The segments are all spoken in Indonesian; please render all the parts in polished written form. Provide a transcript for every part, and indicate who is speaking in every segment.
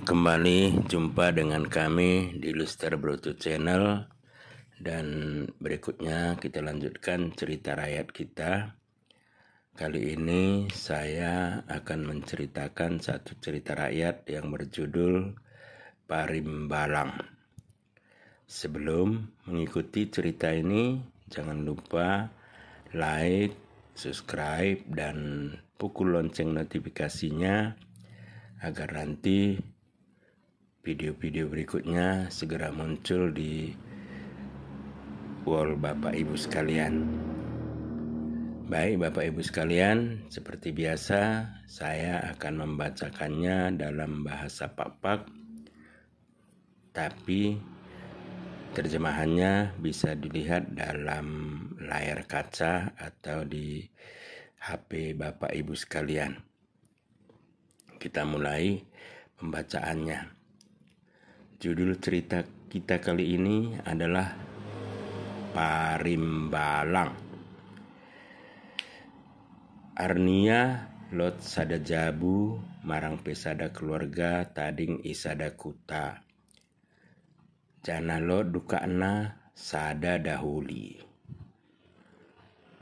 Speaker 1: Kembali jumpa dengan kami di Luster Bruto Channel, dan berikutnya kita lanjutkan cerita rakyat kita. Kali ini saya akan menceritakan satu cerita rakyat yang berjudul Parimbalang. Sebelum mengikuti cerita ini, jangan lupa like, subscribe, dan pukul lonceng notifikasinya agar nanti video-video berikutnya segera muncul di wall Bapak Ibu sekalian. Baik Bapak Ibu sekalian, seperti biasa saya akan membacakannya dalam bahasa Papak, tapi terjemahannya bisa dilihat dalam layar kaca atau di HP Bapak Ibu sekalian. Kita mulai pembacaannya. Judul cerita kita kali ini adalah Parimbalang. Arnia lot sada jabu marang pesada keluarga tading isada kuta. Jana lot dukana sada dahuli.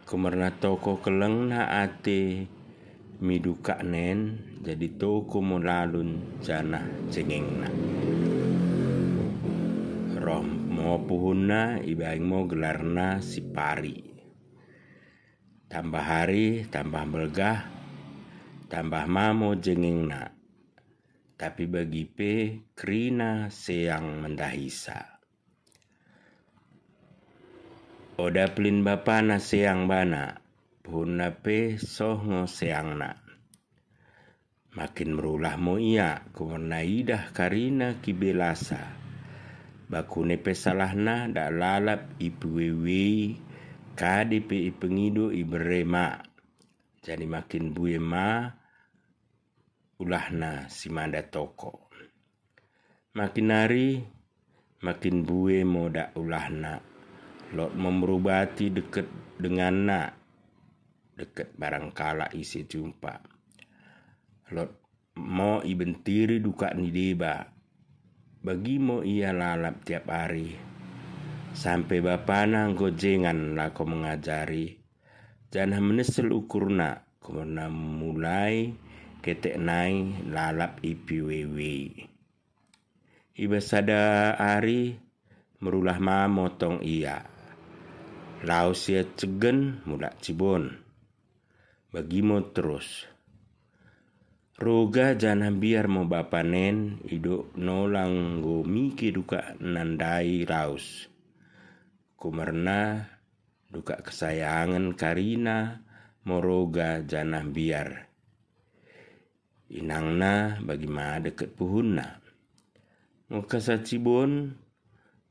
Speaker 1: Kumarna toko keleng na ate miduka nen jadi toko molalun jana cengengna. Roh mo puhunna ibaing mo gelarna si pari. Tambah hari tambah belgah, tambah mamo jengengna. Tapi bagi pe krina seang mendahisa. Oda pelin bapana seang bana, puhunna pe sohngo seangna. Makin merulah mo ia kuwarna idah karina kibelasa. Bakune pesalahna dak lalap ipuwewe kade pe ipengido iberema. Jadi makin buye ma ulahna si manda toko. Makin hari makin buye mo dak ulahna. Lot memerubati deket dengan na. Deket barangkala isi jumpa. Lot mo ibentiri duka ni deba. Bagi mo ia lalap tiap hari. Sampai bapana gojengan lako mengajari. Jangan menesel ukurna. Karena mulai ketek nai lalap ipiwewe. Iba sada hari merulah ma motong ia. Laos ia cegen mulak cibon. Bagi mo terus. Roga jangan biar mo bapanen ido nolang go miki duka nandai raus. Kumarna duka kesayangan karina moroga jangan biar. Inangna bagi ma deket puhunna. Mo kasacibon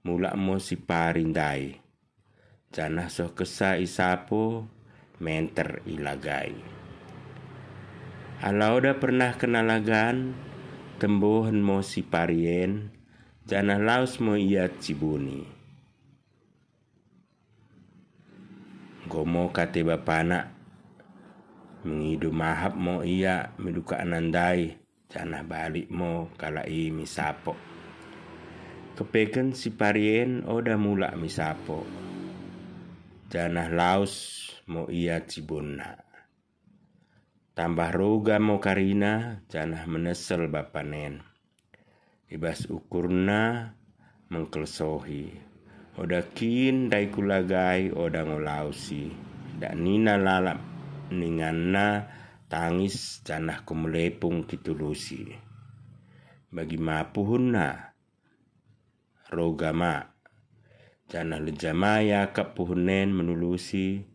Speaker 1: mulak mo si parindai. Janah soh kesa isapo menter ilagai. Alau dah pernah kenalagan tembohan mo si parien, janah laus mo ia cibuni. Gomo kate bapana, mengidu mahap mo ia meduka anandai, janah balik mo kalai misapo. Kepeken si parien oda mulak misapo, janah laus mo ia cibuna. Tambah roga mo karina, janah menesel bapanen. Ibas ukurna mengkelsohi. Oda kin dai kulagai oda ngolausi. Dak nina lalap ninganna tangis janah kumelepung kitulusi. Bagi ma puhunna roga ma. Janah lejamaya kap puhunen menulusi.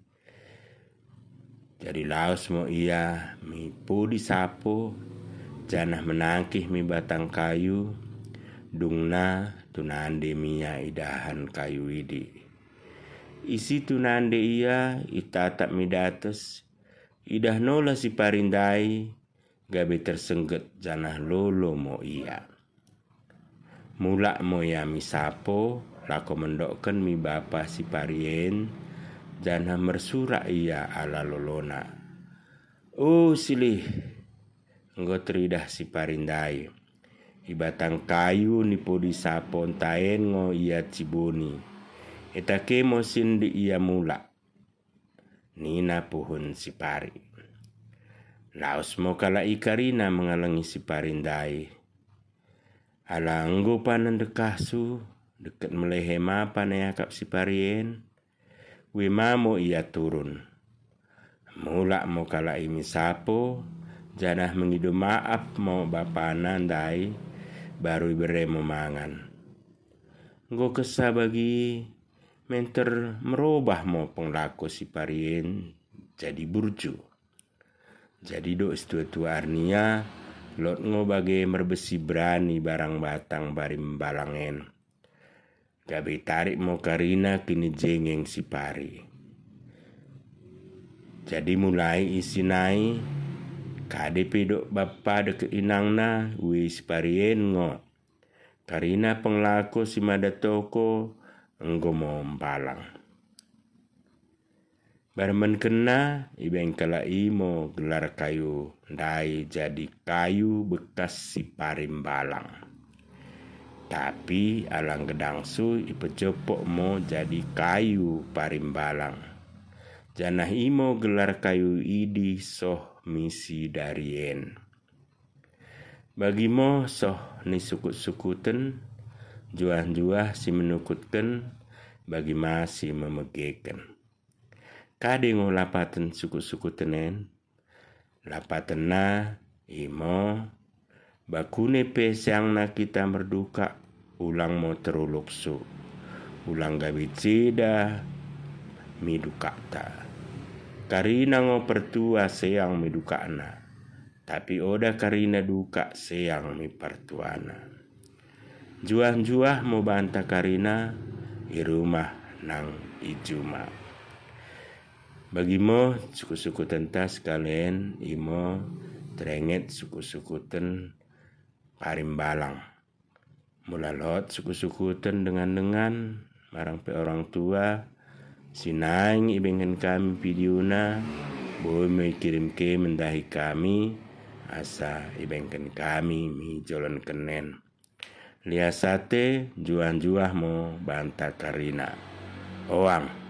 Speaker 1: Jadi laos mo ia mi pudi sapo, janah menangkih mi batang kayu, dungna tunande mia idahan kayu idi. Isi tunande ia itatap mi dates, idah nola si parindai, gabe tersengget janah lolo mo ia. Mulak mo ya mi sapo, lako mendokkan mi bapa si parien, janah mersurak ia ala lolona. Oh silih, engkau teridah si parindai. ibatang kayu ni podi sapon taen ngo ia cibuni. Etake mo sindi ia mula. Nina pohon sipari. Laos mo kala ikarina mengalangi siparindai. Alanggo panan dekasu dekat melehe mapan yakap siparien. Wima mo ia turun. Mula mo kala imi sapo. Janah mengidu maaf mo bapanan dai. Baru ibere mo mangan. Nggo kesah bagi menter merubah mo penglaku si parien jadi burju. Jadi do istua-tua arnia lot ngo bagi merbesi berani barang batang barim balangen. Gabe tarik mo karina kini jengeng si pari. Jadi mulai isinai kade pedok bapa deke inangna wis parien ngo. Karina penglaku si madatoko enggo mo balang. Barmen kena ibeng kala imo gelar kayu ndai jadi kayu bekas si parim balang. Tapi alang gedangsu ipejopok mo jadi kayu parim balang. Janah imo gelar kayu idi soh misi darien. Bagimo soh ni sukut-sukuten, juah-juah si menukutken, bagi masih memegeken. Kade ngo lapatan sukut-sukutenen, lapatena imo, bakune pesang na kita merduka, ulang mo teruluksu, ulang gabit sida, midukata. Karina ngo pertua seang midukana, tapi oda karina duka seang mi pertuana. Juah-juah mau bantah karina di rumah nang ijuma. Bagimo suku-suku tentas kalian imo terenget suku-sukuten parim balang. Mulalot suku-sukuten dengan marang pe orang tua sinaing ibengen kami videona boleh me kirim ke mendahi kami asa ibengken kami mi jolan kenen. Liasate juan-juah mo bantah karina. Oang.